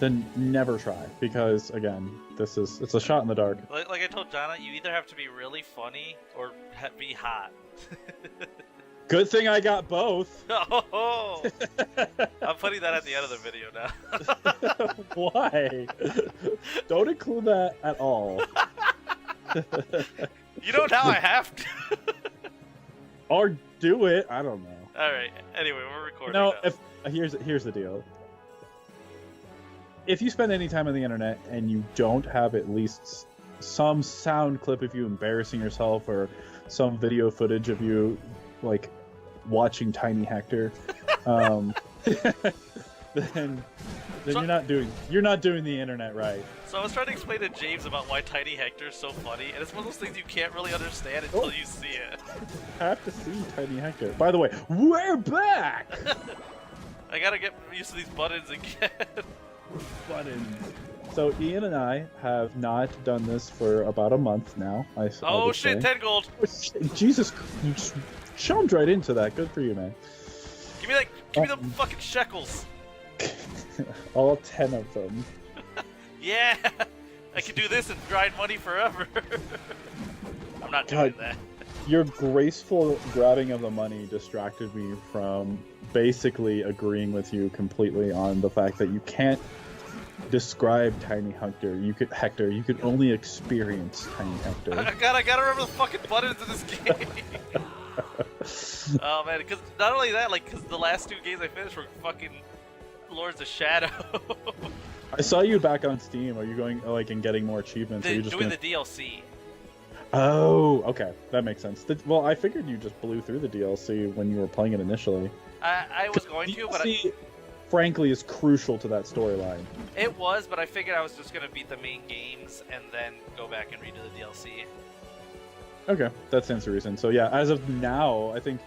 then never try, because again, it's a shot in the dark. Like I told Jana, you either have to be really funny or be hot. Good thing I got both. Oh, I'm putting that at the end of the video now. Why? Don't include that at all. You know now I have to. Or do it. I don't know. All right. Anyway, we're recording. No, now. here's the deal. If you spend any time on the internet and you don't have at least some sound clip of you embarrassing yourself or some video footage of you like watching Tiny Hector, then you're not doing the internet right. So I was trying to explain to James about why Tiny Hector is so funny, and it's one of those things you can't really understand until you see it. I have to see Tiny Hector. By the way, we're back. I gotta get used to these buttons again. Buttons. So Ian and I have not done this for about a month now. Oh shit! 10 gold. Jesus, you just jumped right into that. Good for you, man. Give me that. Give me the fucking shekels. All 10 of them. Yeah, I can do this and grind money forever. I'm not doing that. Your graceful grabbing of the money distracted me from basically agreeing with you completely on the fact that you can't describe Tiny Hector. You could only experience Tiny Hector. I gotta remember the fucking buttons in this game. Oh man, because not only that, like, because the last 2 games I finished were fucking Lords of Shadow. I saw you back on Steam. Are you going like and getting more achievements? Are you just doing the DLC. Oh, okay, that makes sense. Well, I figured you just blew through the DLC when you were playing it initially. I was going to, but frankly, is crucial to that storyline. It was, but I figured I was just gonna beat the main games and then go back and redo the DLC. Okay, that stands to reason. So yeah, as of now, I think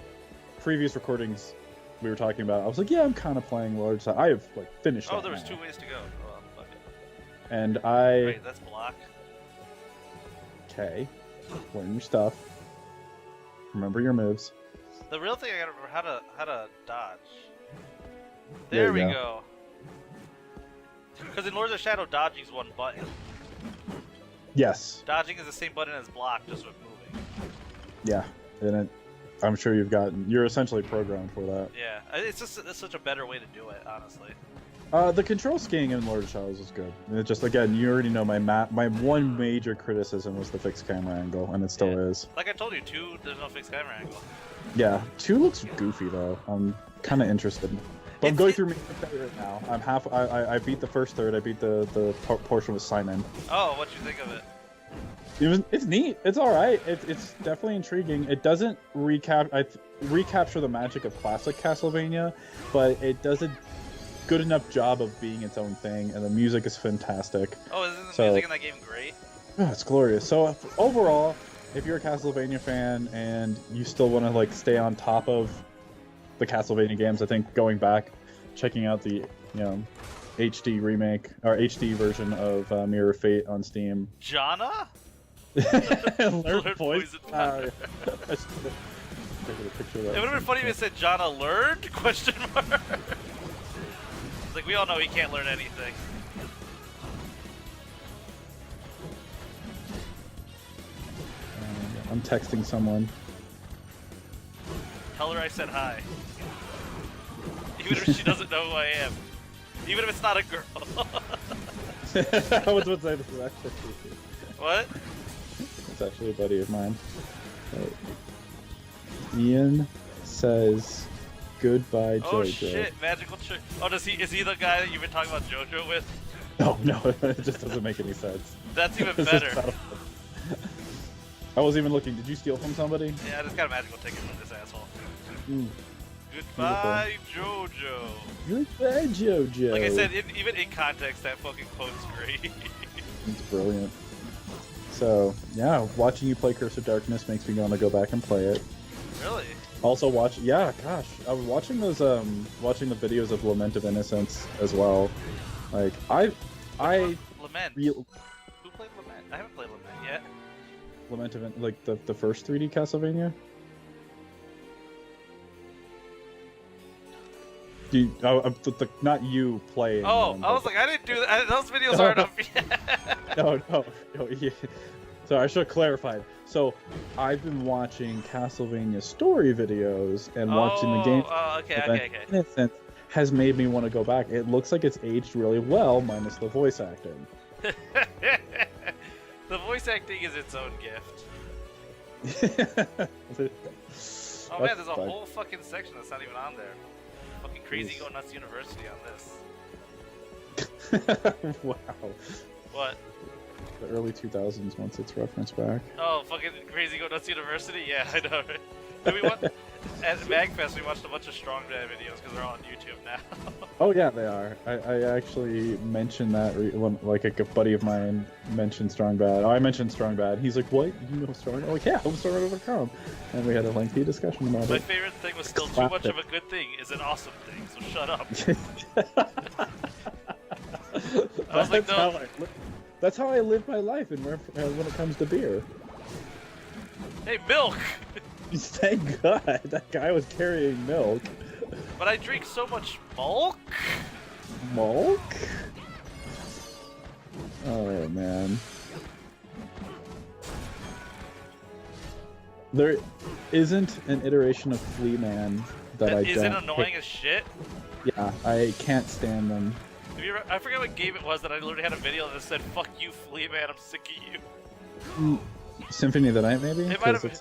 previous recordings we were talking about, I was like, yeah, I'm kind of playing Lords. I have like finished. Oh, there was 2 ways to go. Well, fuck it. And I. Wait, that's block. Okay, learn your stuff. Remember your moves. The real thing I gotta remember how to dodge. There we go. Because in Lords of Shadow, dodging is 1 button. Yes. Dodging is the same button as block, just with moving. Yeah, and I'm sure you're essentially programmed for that. Yeah, it's such a better way to do it, honestly. The control skiing in Lord of Shadows is good. It just, again, you already know my one major criticism was the fixed camera angle, and it still is. Like I told you, 2, there's no fixed camera angle. Yeah, 2 looks goofy though. I'm kind of interested. But I'm going through right now. I'm half. I beat the first third. I beat the portion with Simon. Oh, what'd you think of it? It's neat. It's all right. It's definitely intriguing. It doesn't recapture the magic of classic Castlevania, but it does a good enough job of being its own thing, and the music is fantastic. Oh, isn't the music in that game great? Oh, it's glorious. So overall, if you're a Castlevania fan and you still want to like stay on top of the Castlevania games, I think going back, checking out the HD remake or HD version of Mirror of Fate on Steam. Jana? Learn poison power. It would have been funny if it said Jana learned? Question mark. Like, we all know he can't learn anything. I'm texting someone. Tell her I said hi. Even if she doesn't know who I am. Even if it's not a girl. I was about to say this is actually. What? It's actually a buddy of mine. Ian says goodbye, JoJo. Oh shit, magical trick. Oh, is he the guy that you've been talking about JoJo with? No, it just doesn't make any sense. That's even better. I was even looking. Did you steal from somebody? Yeah, I just got a magical ticket from this asshole. Mm. Goodbye, JoJo. Goodbye, JoJo. Like I said, even in context, that fucking quote's great. It's brilliant. So, yeah, watching you play Curse of Darkness makes me want to go back and play it. Really? Also yeah, gosh. I was watching those, watching the videos of Lament of Innocence as well. Like, Lament. Who played Lament? I haven't played Lament yet. Lament of, like, the first 3D Castlevania? Not you playing. Oh, them, I was like, I didn't do that. Those videos aren't up yet. No. Yeah. So I should have clarified. So I've been watching Castlevania story videos and watching the game. Oh, okay. In a sense, has made me want to go back. It looks like it's aged really well, minus the voice acting. The voice acting is its own gift. Oh man, there's a whole fucking section that's not even on there. Fucking Crazy Go Nuts University on this. Wow. What? The early 2000s once it's referenced back. Oh, fucking Crazy Go Nuts University? Yeah, I know, right? Then at MagFest, we watched a bunch of Strong Bad videos because they're all on YouTube now. Oh yeah, they are. I actually mentioned that when like a buddy of mine mentioned Strong Bad. Oh, I mentioned Strong Bad. He's like, "What? You know Strong?" I'm like, "Yeah, I'm StrongBad.com." And we had a lengthy discussion about it. My favorite thing was still too much of a good thing is an awesome thing. So shut up. I was like, no. That's how I live my life, and when it comes to beer. Hey, milk. Thank God that guy was carrying milk. But I drink so much milk. Milk? Oh man. There isn't an iteration of Flea Man that I don't. Isn't annoying as shit. Yeah, I can't stand them. I forget what game it was that I literally had a video that said, "Fuck you, Flea Man, I'm sick of you." Symphony of the Night, maybe? It might have been.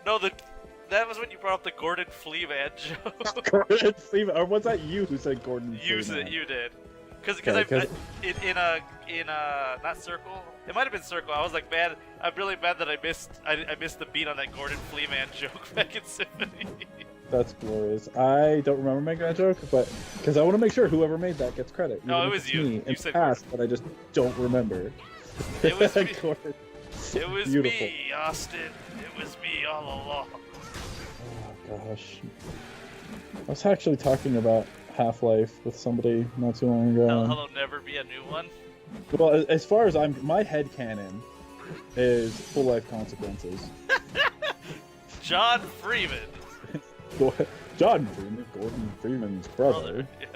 No, that was when you brought up the Gordon Flea Man joke. Gordon Flea Man, or was that you who said Gordon Flea Man? You did. Because in not Circle, it might have been Circle. I was like, man, I'm really mad that I missed the beat on that Gordon Flea Man joke back in Symphony. That's glorious. I don't remember making that joke, but because I want to make sure whoever made that gets credit. No, it was you. Me You said past, but I just don't remember. It was me. It was Beautiful. me, Austin. It was me all along. Oh gosh. I was actually talking about Half-Life with somebody not too long ago. There'll never be a new one. Well, as far as my headcanon is Full Life Consequences. John Freeman. John Freeman, Gordon Freeman's brother. Yeah.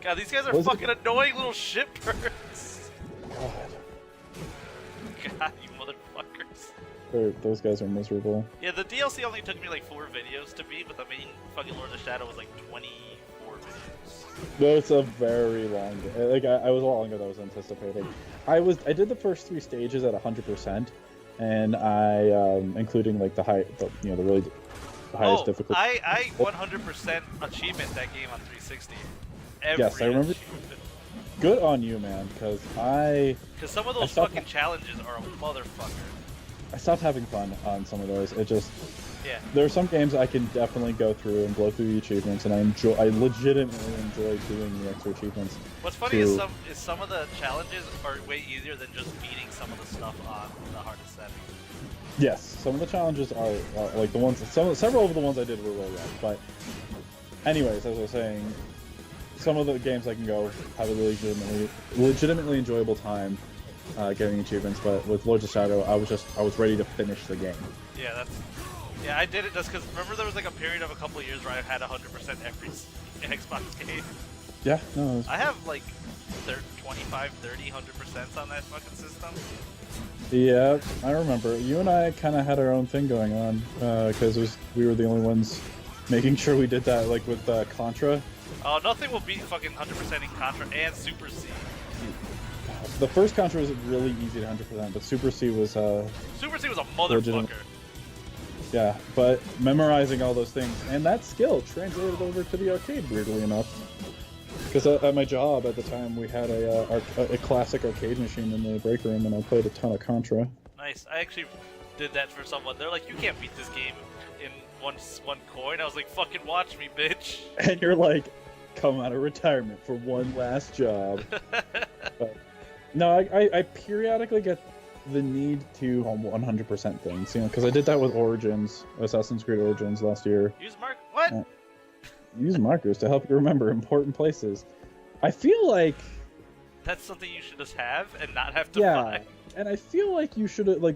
God, these guys are fucking annoying little shitbirds. God, you motherfuckers. Those guys are miserable. Yeah, the DLC only took me like 4 videos to beat, but the main fucking Lord of the Shadow was like 24 videos. That's a very long. Like I was a lot longer than I was anticipating. I did the first 3 stages at 100%, and I including like the really highest difficulty. I 100% achievement that game on 360. Yes, I remember. Good on you, man, because some of those fucking challenges are a motherfucker. I stopped having fun on some of those. It just there are some games I can definitely go through and blow through the achievements, and I legitimately enjoy doing the extra achievements. What's funny is some of the challenges are way easier than just beating some of the stuff on the hardest setting. Yes, some of the challenges are like the ones. Several of the ones I did were really rough, but anyways, as I was saying, some of the games I can go have a legitimately enjoyable time getting achievements. But with Lords of Shadow, I was ready to finish the game. Yeah, I did it just because remember there was like a period of a couple of years where I had 100% every Xbox game. Yeah, no. I have like 25, 30, 100% on that fucking system. Yeah, I remember. You and I kind of had our own thing going on because we were the only ones making sure we did that, like with Contra. Oh, nothing will beat fucking 100% in Contra and Super C. The first Contra was really easy to 100%, but Super C was Super C was a motherfucker. Yeah, but memorizing all those things and that skill translated over to the arcade, weirdly enough. Because at my job at the time, we had a classic arcade machine in the break room, and I played a ton of Contra. Nice. I actually did that for someone. They're like, "You can't beat this game in one coin." I was like, "Fucking watch me, bitch." And you're like, "Come out of retirement for one last job." But, no, I periodically get the need to 100% things, because I did that with Origins, Assassin's Creed Origins last year. Use what? Use markers to help you remember important places. I feel like that's something you should just have and not have to buy. And I feel like you should have.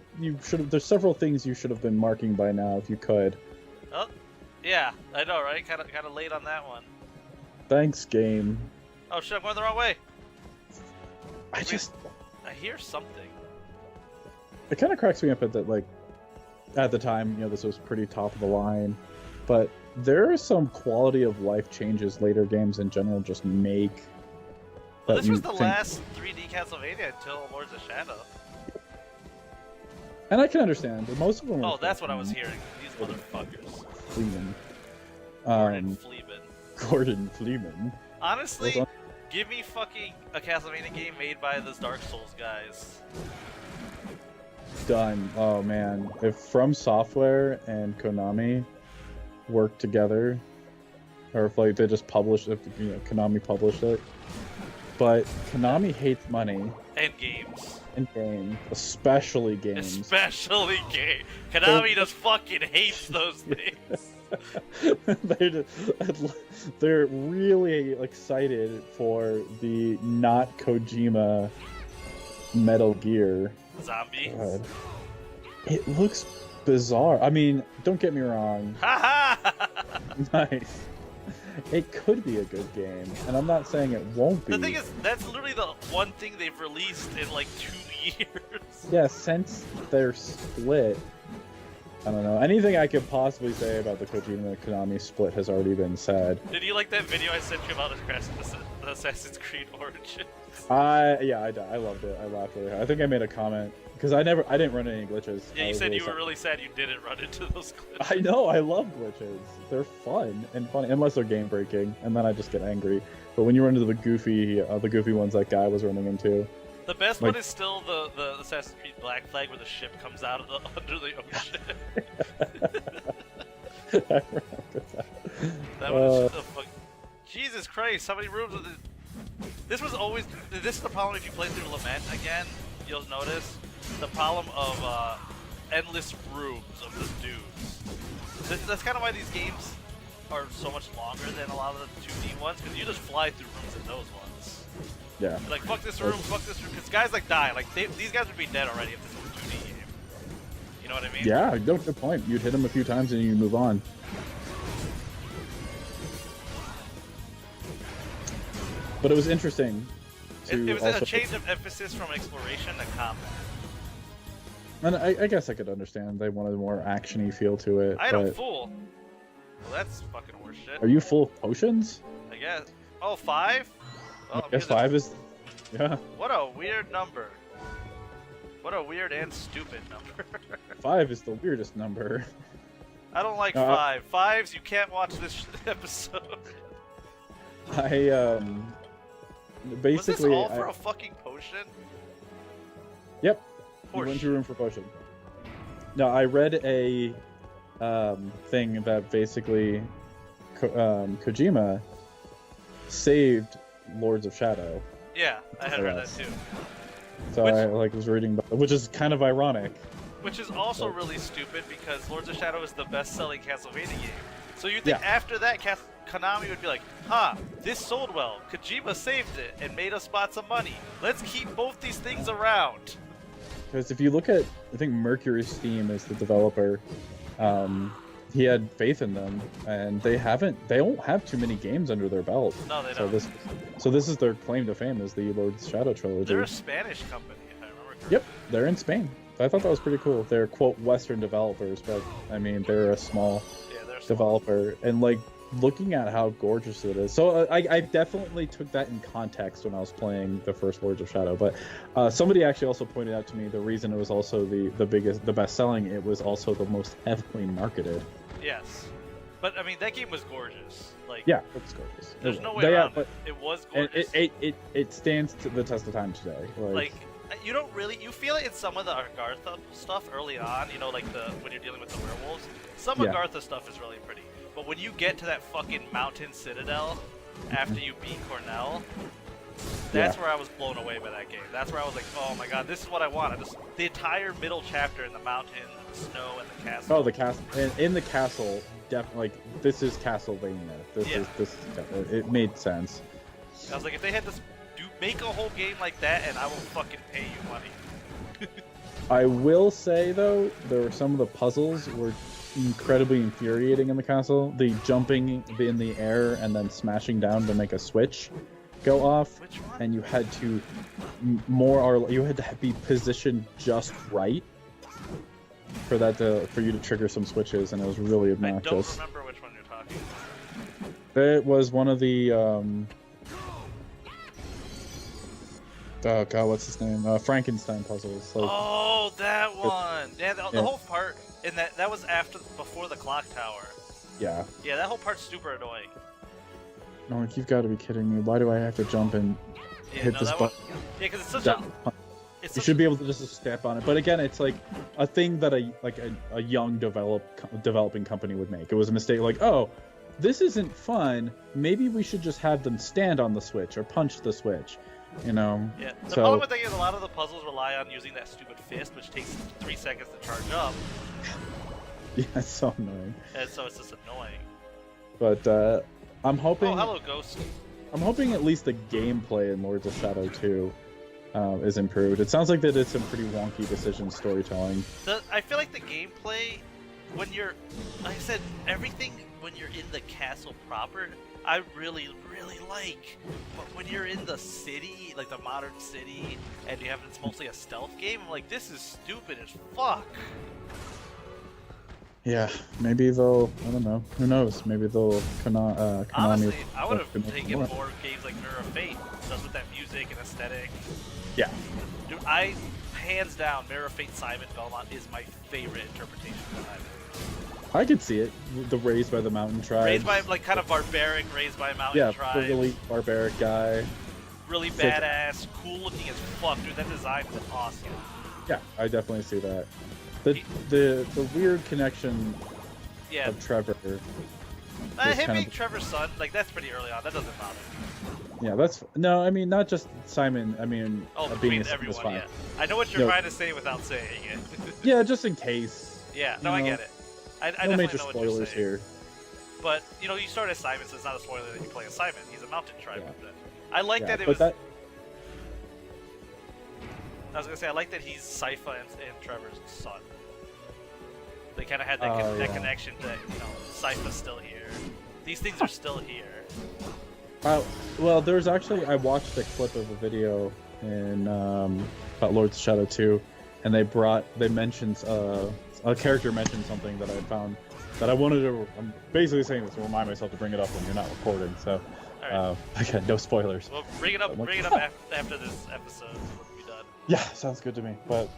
There's several things you should have been marking by now if you could. Oh, yeah, I know, right? Kind of late on that one. Thanks, game. Oh shit, I'm going the wrong way. I hear something. It kind of cracks me up at that, like, at the time, this was pretty top of the line, but there are some quality of life changes later games in general just make. Well, this was the last 3D Castlevania until Lords of Shadow. And I can understand, but most of them. Oh, that's what I was hearing. These motherfuckers. Fleeman. Gordon Gordon Fleeman. Honestly, give me fucking a Castlevania game made by those Dark Souls guys. Done. Oh man, if From Software and Konami work together, or if like they just published, if Konami published it, but Konami hates money and games. And games, especially games. Especially games. Konami just fucking hates those things. They're really excited for the not Kojima Metal Gear. Zombie. God. It looks bizarre. I mean, don't get me wrong. Nice. It could be a good game, and I'm not saying it won't be. The thing is, that's literally the one thing they've released in like 2 years. Yeah, since their split, I don't know. Anything I could possibly say about the Kojima Konami split has already been said. Did you like that video I sent you about the Assassin's Creed Origins? Yeah, I loved it. I laughed really hard. I think I made a comment because I didn't run any glitches. Yeah, you said you were really sad you didn't run into those glitches. I know, I love glitches. They're fun and funny, unless they're game breaking, and then I just get angry. But when you run into the goofy ones that guy was running into. The best one is still the Assassin's Creed Black Flag where the ship comes out of under the ocean. I remember that. That was just a fuck. Jesus Christ! How many rooms? This is the problem if you play through Lament again. You'll notice the problem of endless rooms of the dudes. That's kind of why these games are so much longer than a lot of the 2D ones, because you just fly through rooms in those ones. Yeah. Like, fuck this room, because guys like die. Like, these guys would be dead already if this was a 2D game. You know what I mean? Yeah, good point. You'd hit them a few times and you move on. But it was interesting. It was a change of emphasis from exploration to combat. And I guess I could understand. They wanted a more action-y feel to it. I had a full. Well, that's fucking worse shit. Are you full of potions? I guess. Oh, 5? Oh, I guess 5 is... Yeah. What a weird number. What a weird and stupid number. 5 is the weirdest number. I don't like 5. 5s, you can't watch this episode. Basically, was this all for a fucking potion? Yep. You went to room for potion. No, I read a thing that basically Kojima saved Lords of Shadow. Yeah, I had heard that too. So I was reading, which is kind of ironic. Which is also really stupid because Lords of Shadow is the best-selling Castlevania game. So you think after that, Konami would be like, this sold well. Kojima saved it and made us spot some money. Let's keep both these things around. Because if you look at, I think Mercury Steam is the developer. He had faith in them, and they don't have too many games under their belt. No, they don't. So this is their claim to fame, is the Lord's Shadow trilogy. They're a Spanish company, if I remember correctly. Yep, they're in Spain. I thought that was pretty cool. They're, quote, Western developers, but, I mean, they're a small developer. And, looking at how gorgeous it is. So I definitely took that in context when I was playing the first Lords of Shadow. But somebody actually also pointed out to me the reason it was also the best-selling, it was also the most heavily marketed. Yes. But, I mean, that game was gorgeous. Yeah, it's gorgeous. There's no way around it. It was gorgeous. It stands to the test of time today. You don't really... You feel it in some of the Agartha stuff early on, when you're dealing with the werewolves. Some Agartha stuff is really pretty. But when you get to that fucking mountain citadel after you beat Cornell, that's where I was blown away by that game. That's where I was like, oh my god, this is what I want. The entire middle chapter in the mountain, the snow, and the castle. Oh, the castle. And in the castle, definitely, this is Castlevania. It made sense. I was like, if they had this, make a whole game like that, and I will fucking pay you money. I will say, though, there were some of the puzzles were incredibly infuriating in the castle. The jumping in the air and then smashing down to make a switch go off, Which one? and you had to you had to be positioned just right for you to trigger some switches, and it was really obnoxious. I don't remember which one you're talking about. It was one of the oh god, what's his name? Frankenstein puzzles. Like, oh, that one. Yeah, the whole part in that was before the clock tower. Yeah. Yeah, that whole part's super annoying. No, like, you've got to be kidding me. Why do I have to jump and hit this button? Yeah, because it's such you should be able to just step on it. But again, it's like a thing that a young developing company would make. It was a mistake. Like, oh, this isn't fun. Maybe we should just have them stand on the switch or punch the switch. You know. Yeah. The problem with that is a lot of the puzzles rely on using that stupid fist, which takes 3 seconds to charge up. Yeah, it's so annoying. And so it's just annoying. But I'm hoping. Oh, hello, Ghost. I'm hoping at least the gameplay in Lords of Shadow 2 is improved. It sounds like they did some pretty wonky decision storytelling. I feel like the gameplay, when you're, like I said, everything when you're in the castle proper, I really, really like. But when you're in the city, like the modern city, and it's mostly a stealth game, I'm like, this is stupid as fuck. Yeah, maybe they'll, I don't know, who knows, maybe they'll Konami... Honestly, I would have taken more games like Mirror of Fate, just with that music and aesthetic. Yeah. Dude, hands down, Mirror of Fate Simon Belmont is my favorite interpretation of Simon. I could see it, the Raised by the Mountain Tribe. Raised by, like, kind of barbaric, Raised by a Mountain Tribe. Yeah, really barbaric guy. Really badass, cool looking as fuck, dude, that design was awesome. Yeah, I definitely see that. The weird connection of Trevor. Him being Trevor's son, like, that's pretty early on. That doesn't bother me. Yeah, no, I mean, not just Simon. I mean, being everyone. Yeah, I know what you're trying to say without saying it. Yeah, just in case. Yeah, no, I get it. I no definitely major know what spoilers you're saying. here. But you know, you start as Simon, so it's not a spoiler that you play as Simon. He's a mountain tribe. Yeah. I like that it was. I was gonna say I like that he's Sypha and Trevor's son. They kind of had that connection that, you know, Sypha's still here. These things are still here. Well, there's actually, I watched a clip of a video in about Lords of Shadow 2, and they mentioned a character mentioned something that I found that I wanted to. I'm basically saying this to remind myself to bring it up when you're not recording. So, again, no spoilers. Well, bring it up after this episode. We'll be done. Yeah, sounds good to me. But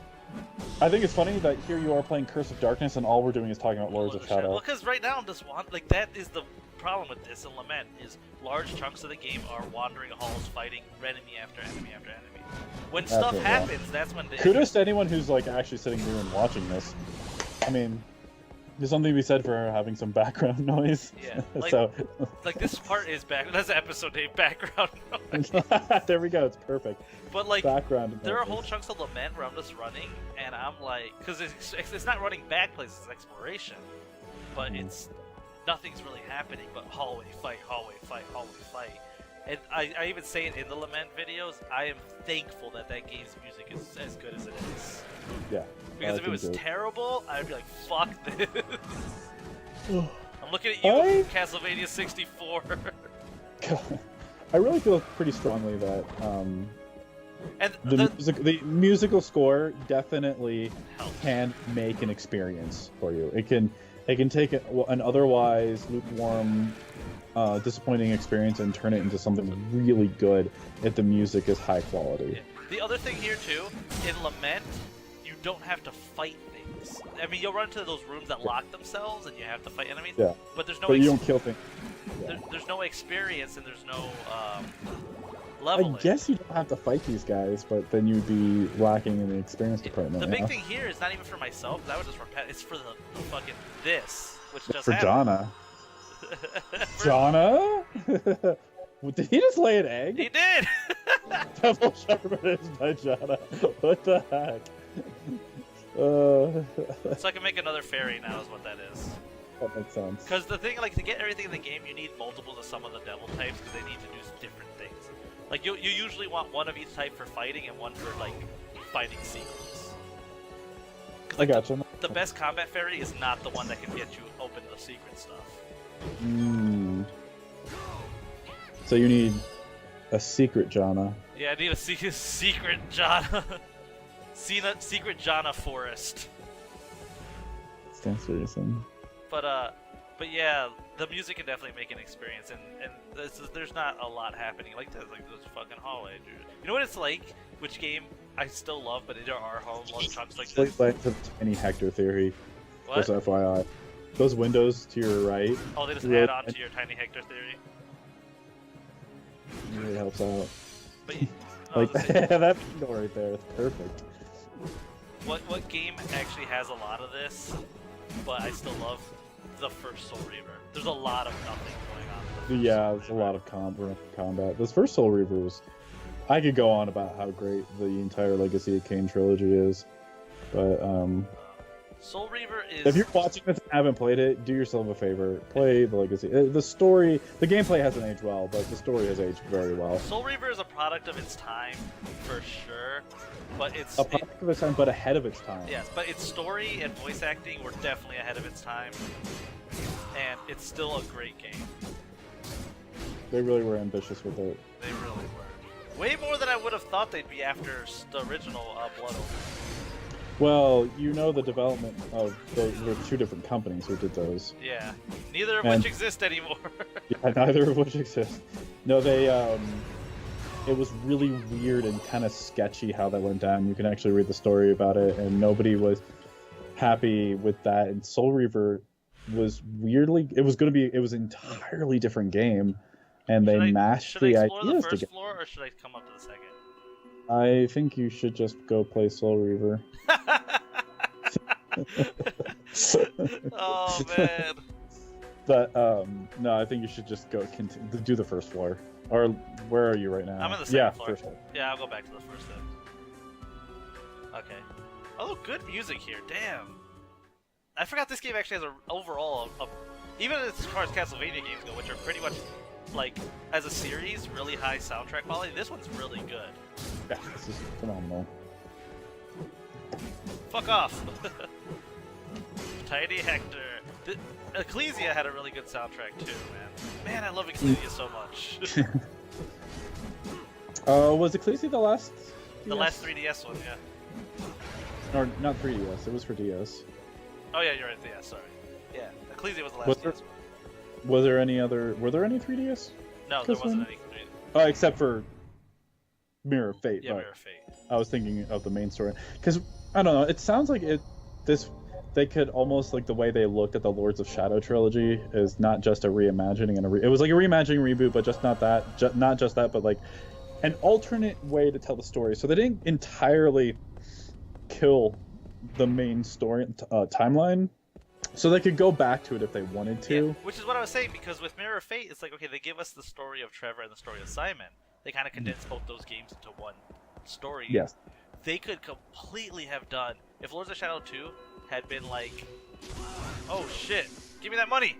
I think it's funny that here you are playing Curse of Darkness, and all we're doing is talking about Lords of Shadow. Well, because right now I'm just that is the problem with this in Lament, is large chunks of the game are wandering halls, fighting enemy after enemy after enemy. When stuff happens, that's when. Kudos to anyone who's like actually sitting here and watching this. I mean, there's something to be said for having some background noise. Yeah. Like, so, like this part is that's the episode name background noise. There we go. It's perfect. But like, background there are whole chunks of Lament where I'm just running, and I'm like, because it's not running back places, it's exploration, but nothing's really happening but hallway fight, hallway fight, hallway fight. And I even say it in the Lament videos, I am thankful that game's music is as good as it is. Yeah. Because if it was terrible, I'd be like, fuck this. I'm looking at you, Castlevania 64. I really feel pretty strongly that and the musical score definitely can make an experience for you. It can take an otherwise lukewarm, disappointing experience and turn it into something really good if the music is high quality. Yeah. The other thing here too, in Lament, you don't have to fight things. I mean, you'll run into those rooms that lock themselves and you have to fight enemies. Yeah. But there's no. But you don't kill things. Yeah. There's no experience and there's no leveling. I guess you don't have to fight these guys, but then you'd be lacking in the experience department. The big thing here is not even for myself. That would just repet. It's for the fucking which just for happened. Jonna. Did he just lay an egg? He did! Devil Shepherd is by Jonna. What the heck? So I can make another fairy now is what that is. That makes sense. Because the thing, like, to get everything in the game, you need multiples of some of the devil types because they need to do different things. Like, you usually want one of each type for fighting and one for, like, fighting sequels. I gotcha. The best combat fairy is not the one that can get you open the secret stuff. So you need a secret Jana. Yeah, I need a secret Jana. Secret Jana forest. Stands for reason. But yeah, the music can definitely make an experience, and there's not a lot happening like this, like this fucking hallway, dude. You know what it's like? Which game I still love, but there are long chunks like this. Like the Tiny Hector theory. What? Just FYI. Those windows to your right. Oh, they just add on to your Tiny Hector theory. It really helps out. But, like that window right there, it's perfect. What game actually has a lot of this, but I still love the first Soul Reaver. There's a lot of nothing going on. Yeah, there's a lot of combat. This first Soul Reaver was... I could go on about how great the entire Legacy of Kain trilogy is, but Soul Reaver is... If you're watching this and haven't played it, do yourself a favor. Play the Legacy. The story... The gameplay hasn't aged well, but the story has aged very well. Soul Reaver is a product of its time, for sure, but it's... A product of its time, but ahead of its time. Yes, but its story and voice acting were definitely ahead of its time, and it's still a great game. They really were ambitious with it. They really were. Way more than I would have thought they'd be after the original Blood Omen. Well, you know the development of those were two different companies who did those. Yeah, neither of which exist anymore. Yeah, neither of which exist. No, they it was really weird and kind of sketchy how that went down. You can actually read the story about it, and nobody was happy with that. And Soul Reaver was weirdly, it was an entirely different game, and they mashed the ideas together. Should I explore the first floor, or should I come up to the second? I think you should just go play Soul Reaver. Oh man. But no, I think you should just go do the first floor. Or where are you right now? I'm in the second floor. First floor. Yeah, I'll go back to the first then. Okay. Oh, good music here. Damn. I forgot this game actually has overall even as far as Castlevania games go, which are pretty much like as a series really high soundtrack quality. This one's really good. Yeah, this is phenomenal. Fuck off. Tiny Hector. Ecclesia had a really good soundtrack too, man. Man, I love Ecclesia so much. Was Ecclesia the last? The last 3DS one, yeah. Or not 3DS. It was for DS. Oh yeah, you're right. Yeah, sorry. Yeah, Ecclesia was the last DS one. Was there any other? Were there any 3DS? No, there wasn't any. Oh, except for Mirror of Fate. Yeah, Mirror of Fate. I was thinking of the main story because I don't know. It sounds like they could almost like the way they looked at the Lords of Shadow trilogy is not just a reimagining and it was like a reimagining reboot, but just not that, not just that, but like an alternate way to tell the story. So they didn't entirely kill the main story timeline, so they could go back to it if they wanted to. Yeah, which is what I was saying, because with Mirror of Fate, it's like, okay, they give us the story of Trevor and the story of Simon. They kind of condense both those games into one story. Yes. They could completely have done, if Lords of Shadow 2 had been like, oh shit, give me that money!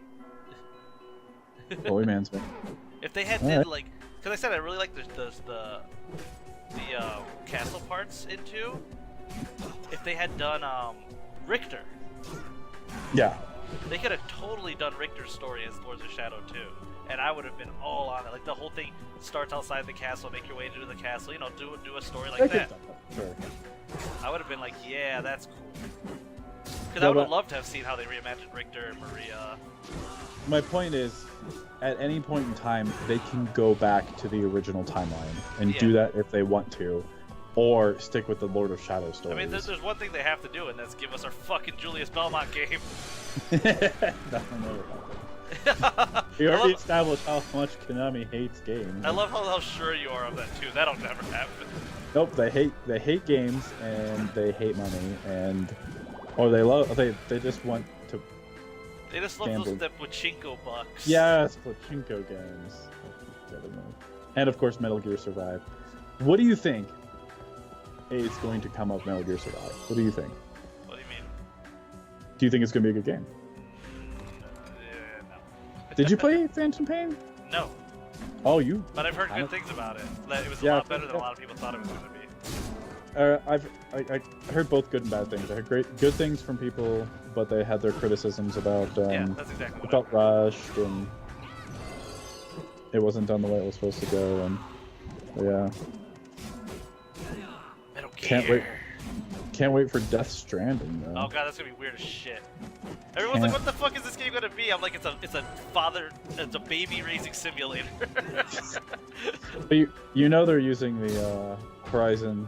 Holy man's man. If they had did like, because I said I really like the castle parts in 2. If they had done Richter. Yeah. They could have totally done Richter's story as Lords of Shadow 2. And I would have been all on it. Like, the whole thing starts outside the castle, make your way into the castle, you know, do a story like that. Sure. I would have been like, yeah, that's cool. Because I would have loved to have seen how they reimagined Richter and Maria. My point is, at any point in time, they can go back to the original timeline and do that if they want to. Or stick with the Lord of Shadow stories. I mean, there's one thing they have to do, and that's give us our fucking Julius Belmont game. We already established how much Konami hates games. I love how sure you are of that too. That'll never happen. Nope, they hate games and they hate money they just want to. They just love those pachinko bucks. Yes, pachinko games. And of course, Metal Gear Survive. What do you think is going to come of Metal Gear Survive? What do you think? What do you mean? Do you think it's going to be a good game? No. Did you play Phantom Pain? No. Oh, you? But I've heard good things about it. That it was a lot better than a lot of people thought it was going to be. I heard both good and bad things. I heard good things from people, but they had their criticisms about yeah, that's exactly it what felt rushed and it wasn't done the way it was supposed to go. And yeah, Metal Gear. Can't wait for Death Stranding though. Oh god, that's gonna be weird as shit. Everyone's like, "What the fuck is this game gonna be?" I'm like, "It's a baby raising simulator." But you know they're using the Horizon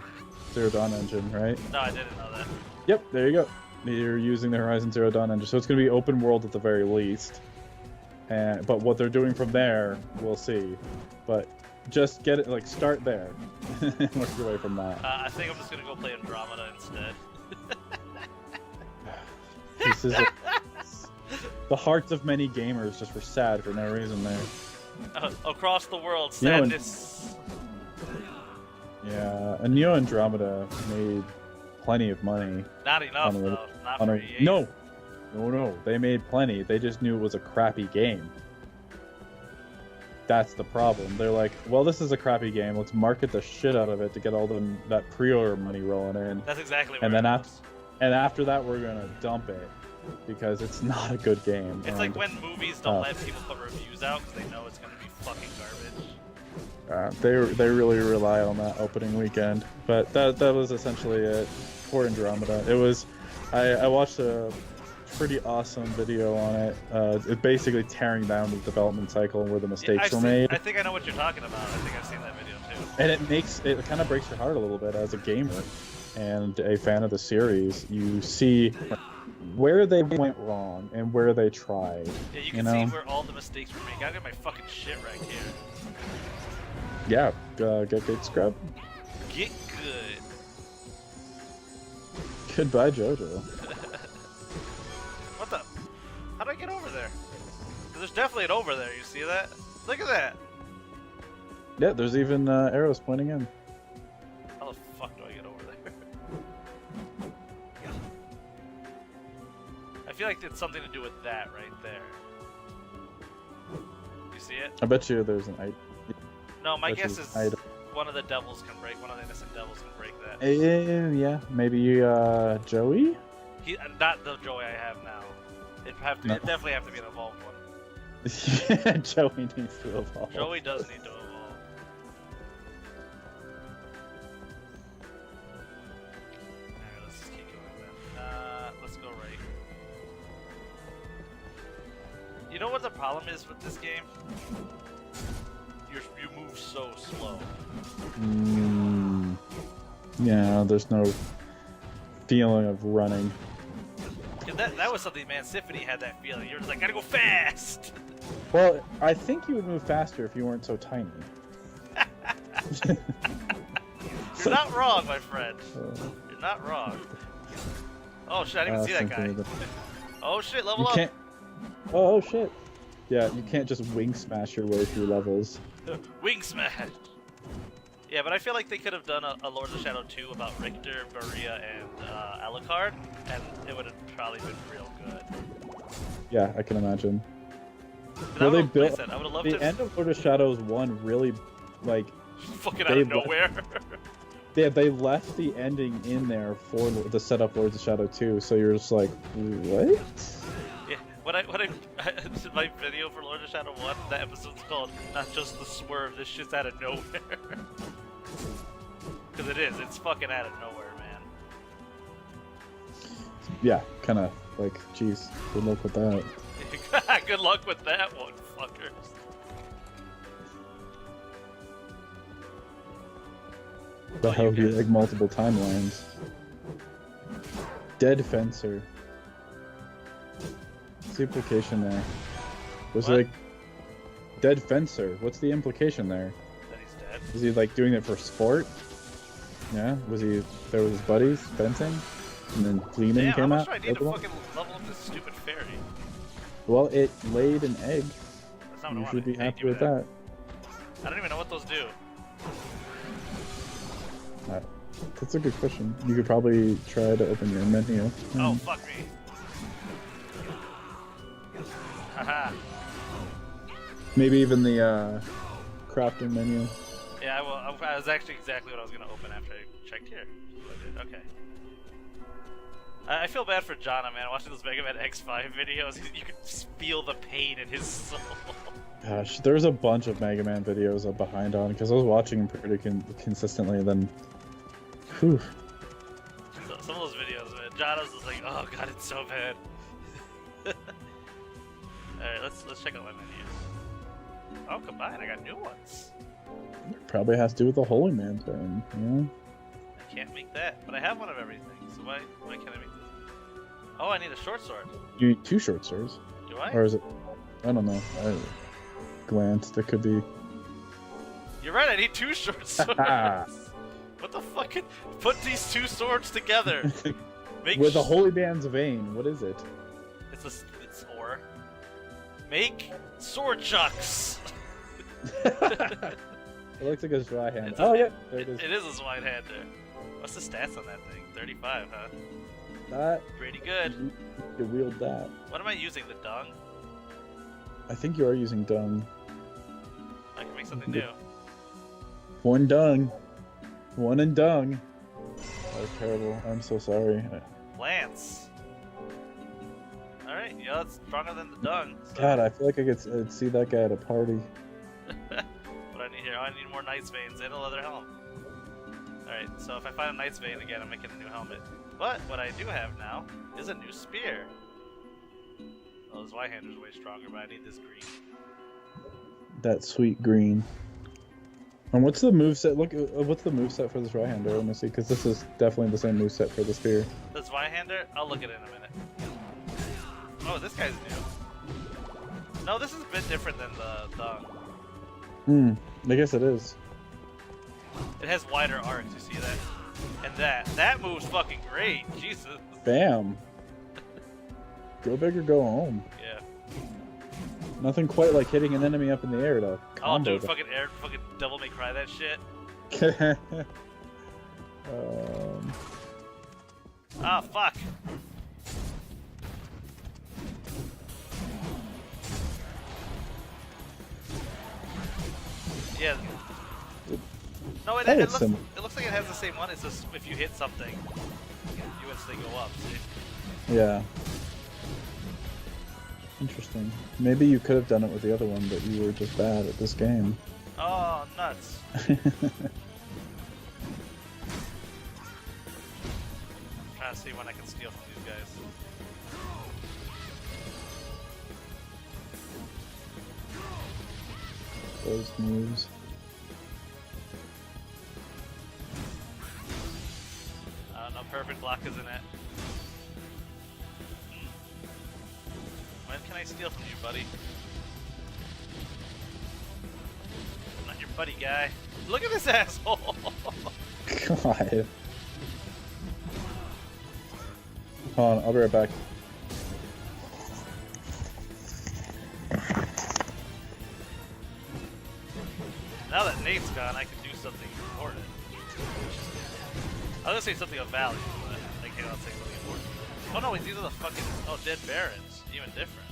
Zero Dawn engine, right? No, I didn't know that. Yep, there you go. You're using the Horizon Zero Dawn engine, so it's going to be open world at the very least. But what they're doing from there, we'll see. But just get it, like, start there. Work your way from that. I think I'm just gonna go play Andromeda instead. This is the hearts of many gamers just were sad for no reason there. Across the world, sadness. Yeah, and Neo Andromeda made plenty of money. Not enough, though. Not for EA. No, they made plenty. They just knew it was a crappy game. That's the problem. They're like, well, this is a crappy game. Let's market the shit out of it to get all that pre-order money rolling in. That's exactly what and it then was. And after that, we're gonna dump it because it's not a good game. It's like when movies don't let people put reviews out because they know it's gonna be fucking garbage. They really rely on that opening weekend, but that was essentially it for Andromeda. It was, I watched a pretty awesome video on it. It's basically tearing down the development cycle and where the mistakes were made. I think I know what you're talking about. I think I've seen that video too. And it kind of breaks your heart a little bit as a gamer and a fan of the series. You see where they went wrong and where they tried. Yeah, you can see where all the mistakes were made. I gotta get my fucking shit right here. Yeah, get good scrub. Get good. Goodbye, JoJo. What the? How do I get over there? There's definitely an over there. You see that? Look at that. Yeah, there's even arrows pointing in. How the fuck do I get over there? I feel like it's something to do with that right there. You see it? I bet you there's an item. No, my guess is one of the devils can break. One of the innocent devils can break that. Yeah, maybe Joey. Not the Joey I have now. It'd definitely have to be an evolved one. Yeah, Joey needs to evolve. Joey does need to evolve. Alright, let's just keep going then. Let's go right. You know what the problem is with this game? You move so slow. Yeah, there's no feeling of running. That was something, man. Symphony had that feeling. You're just like, gotta go fast! Well, I think you would move faster if you weren't so tiny. You're not wrong, my friend. You're not wrong. Oh shit, I didn't even see that guy. Oh shit, level up! Oh shit. Yeah, you can't just wing smash your way through levels. Wing smash! Yeah, but I feel like they could have done a Lord of the Shadow 2 about Richter, Maria, and Alucard, and it would have probably been real good. Yeah, I can imagine. Well, they built I would have loved the end of Lord of Shadows 1 really, like, fucking out of nowhere. They left the ending in there for the setup Lords of Shadow 2, so you're just like, what? Yeah, my video for Lord of Shadow 1, that episode's called Not Just the Swerve, this shit's out of nowhere. Because it's fucking out of nowhere, man. Yeah, kind of like, jeez, good luck with that. Good luck with that one, fuckers. But how do you like multiple timelines? Dead Fencer. What's the implication there? Was it like Dead Fencer? What's the implication there? That he's dead. Is he like doing it for sport? Yeah. Was he there with his buddies fencing, and then Gleeman came out? How much do I need to fucking level up this stupid fairy? Well, it laid an egg. That's not what You I should be wanted. happy with that. I don't even know what those do. That's a good question. You could probably try to open your menu. Oh, fuck me. Haha. Maybe even the crafting menu. Yeah, Yeah, I was actually exactly what I was gonna open after I checked here. Okay. I feel bad for Jana, man. Watching those Mega Man X5 videos, you can just feel the pain in his soul. Gosh, there's a bunch of Mega Man videos I'm behind on because I was watching them pretty consistently. And then, whew. Some of those videos, man. Jana's just like, oh god, it's so bad. Alright, let's check out my menus. Oh, combine, I got new ones. Probably has to do with the Holy Man thing, you know? I can't make that, but I have one of everything, so why can't I make this? Oh, I need a short sword. You need 2 short swords. Do I? Or is it? I don't know. I glanced. It could be. You're right, I need 2 short swords. What the fuck? Put these 2 swords together. With the Holy Man's vein. What is it? It's ore. Make sword chucks. It looks like a dry hand. Oh yeah, there it is. It is a swine hand there. What's the stats on that thing? 35, huh? That. Pretty good. You wield that. What am I using? The dung? I think you are using dung. I can make something new. 1 dung. 1 and dung. That was terrible. I'm so sorry. Lance. Alright, yeah, that's stronger than the dung. So. God, I feel like I could see that guy at a party. What I need here? Oh, I need more Knight's Veins and a leather helm. Alright, so if I find a Knight's Vein again, I'm making a new helmet. But what I do have now is a new spear. Well, this Y-hander's way stronger, but I need this green. That sweet green. And what's the moveset? Look, what's the moveset for this right-hander? Let me see, because this is definitely the same moveset for the spear. This Y-hander? I'll look at it in a minute. Oh, this guy's new. No, this is a bit different than the dung. I guess it is. It has wider arcs, you see that? And that moves fucking great. Jesus. Bam. Go big or go home. Yeah. Nothing quite like hitting an enemy up in the air to combo. Oh, dude, fucking Devil May Cry that shit. Ah, fuck. Yeah. No, it looks like it has the same one. It's just if you hit something, you instantly go up. See? Yeah. Interesting. Maybe you could have done it with the other one, but you were just bad at this game. Oh, nuts. Trying to see when I can steal from these guys. Those moves. No perfect block isn't it? When can I steal from you, buddy? I'm not your buddy, guy. Look at this asshole! God. Hold on, I'll be right back. Now that Nate's gone, I can do something important. I was gonna say something of value, but I can't say something important. Oh no, these are the fucking Dead Barons. Even different.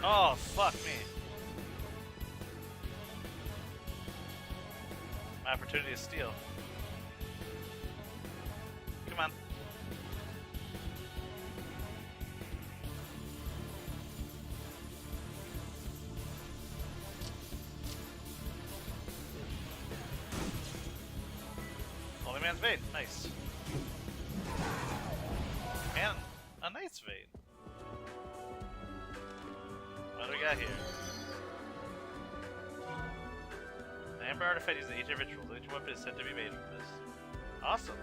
Oh fuck me. My opportunity to steal. Come on. Holy Man's Vein, nice. And a Knight's Vein. What do we got here? The Amber Artifact is the ancient rituals. Each weapon is said to be made from this. Awesome.